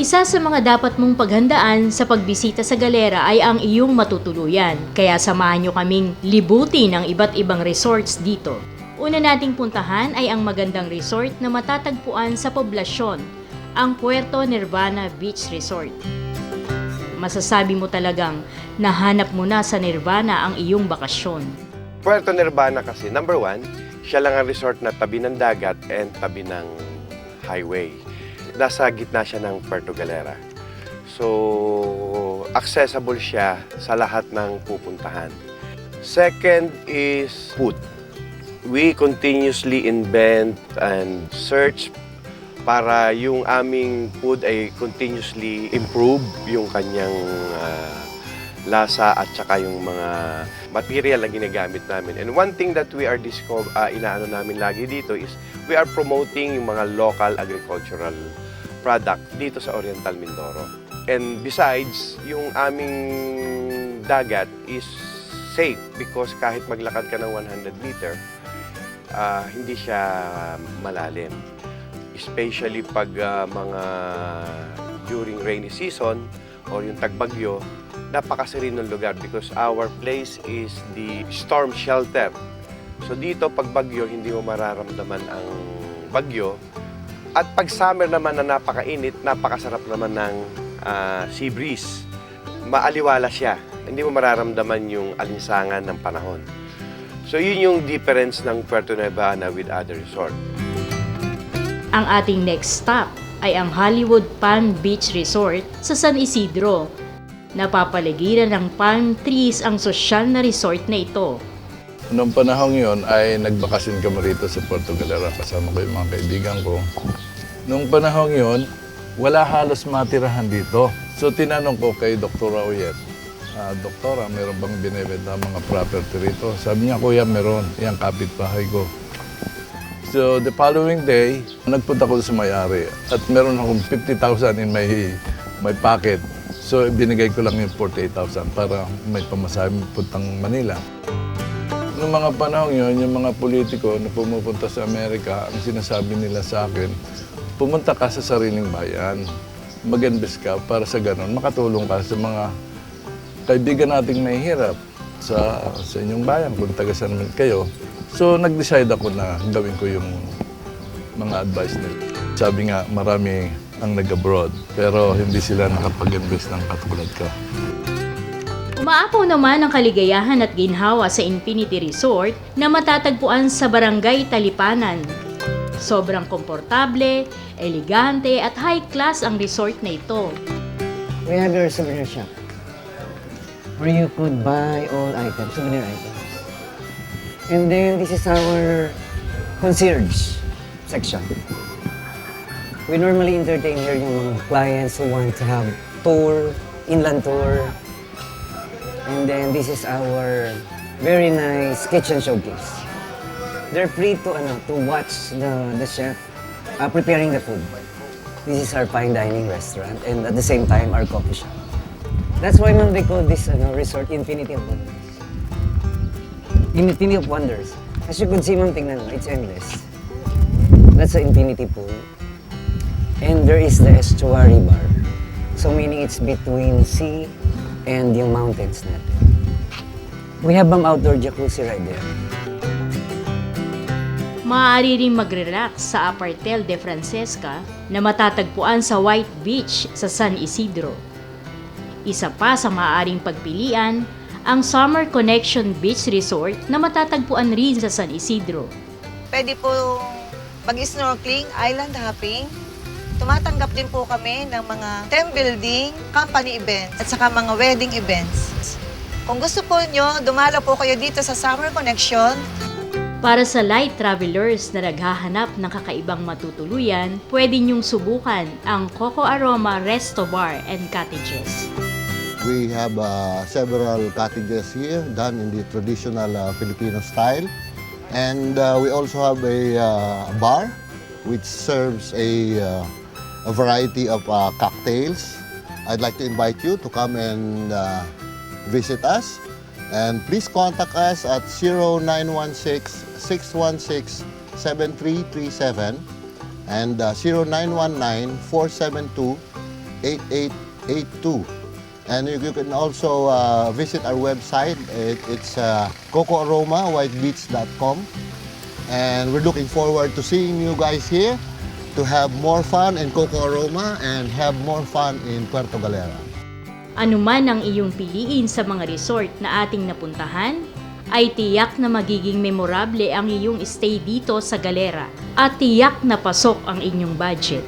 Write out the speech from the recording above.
Isa sa mga dapat mong paghandaan sa pagbisita sa Galera ay ang iyong matutuluyan. Kaya samahan nyo kaming libutin ang iba't ibang resorts dito. Una nating puntahan ay ang magandang resort na matatagpuan sa poblasyon, ang Puerto Nirvana Beach Resort. Masasabi mo talagang nahanap mo na sa Nirvana ang iyong bakasyon. Puerto Nirvana kasi, number one, siya lang ang resort na tabi ng dagat and tabi ng highway. Nasa gitna siya ng Puerto Galera. So, accessible siya sa lahat ng pupuntahan. Second is food. We continuously invent and search para yung aming food ay continuously improve yung kanyang lasa at saka yung mga material na ginagamit namin. And one thing that we are inaano namin lagi dito is we are promoting yung mga local agricultural product dito sa Oriental Mindoro. And besides, yung aming dagat is safe because kahit maglakad ka ng 100 meter, hindi siya malalim. Especially pag mga during rainy season or yung tagbagyo, napakaserene ng lugar because our place is the storm shelter. So dito pag bagyo, hindi mo mararamdaman ang bagyo. At pag summer naman na napakainit, napakasarap naman ng sea breeze. Maaliwala siya. Hindi mo mararamdaman yung alinsangan ng panahon. So yun yung difference ng Puerto Nirvana with other resort. Ang ating next stop ay ang Hollywood Palm Beach Resort sa San Isidro. Napapaligiran ng palm trees ang sosyal na resort na ito. Noong panahon yon ay nagbakasyon kami rito sa Puerto Galera kasama ko yung mga kaibigan ko. Noong panahon yon, wala halos matirahan dito. So tinanong ko kay Dr. Rauyet, Doktora, meron bang binibenta mga property rito? Sabi niya, Kuya, meron. Yan, kapitbahay ko. So the following day, nagpunta ko sa may-ari at meron akong 50,000 in my pocket. So binigay ko lang yung 48,000 para may pamasahe puntang Manila. Noong mga panahon yun, yung mga politiko na pumupunta sa Amerika, ang sinasabi nila sa akin, pumunta ka sa sariling bayan, mag-invest ka para sa ganun, makatulong ka sa mga kaibigan nating mahihirap sa inyong bayan, kung taga-san kayo. So nag-decide ako na gawin ko yung mga advice nila. Sabi nga, marami ang nag-abroad, pero hindi sila nakapag-invest ng katulad ko. Umaapaw naman ang kaligayahan at ginhawa sa Infinity Resort na matatagpuan sa Barangay Talipanan. Sobrang komportable, elegante at high-class ang resort na ito. We have your souvenir shop where you could buy all items, souvenir items. And then this is our concierge section. We normally entertain here yung mga clients who want to have tour, inland tour. And then this is our very nice kitchen showcase. They're free to watch the chef preparing the food. This is our fine dining restaurant and at the same time our coffee shop. That's why they call this resort Infinity of Wonders. Infinity of Wonders. As you could see, ma'am, tingnan mo, it's endless. That's the infinity pool. And there is the estuary bar. So meaning it's between sea and yung mountains natin. We have an outdoor jacuzzi right there. Maaari rin magre-relax sa Apartel de Francesca na matatagpuan sa White Beach sa San Isidro. Isa pa sa maaaring pagpilian, ang Summer Connection Beach Resort na matatagpuan rin sa San Isidro. Pwede po mag-snorkeling, island hopping. Tumatanggap din po kami ng mga team building, company events, at saka mga wedding events. Kung gusto po nyo, dumalo po kayo dito sa Summer Connection. Para sa light travelers na naghahanap ng kakaibang matutuluyan, pwede nyong subukan ang Coco Aroma Resto Bar and Cottages. We have several cottages here done in the traditional Filipino style. And we also have a bar which serves a variety of cocktails. I'd like to invite you to come and visit us. And please contact us at 0916-616-7337 and 0919-472-3333. 8882. And you can also visit our website. It's cocoaroma.whitebeach.com. And we're looking forward to seeing you guys here to have more fun in Coco Aroma and have more fun in Puerto Galera. Ano man ang iyong piliin sa mga resort na ating napuntahan, ay tiyak na magiging memorable ang iyong stay dito sa Galera at tiyak na pasok ang inyong budget.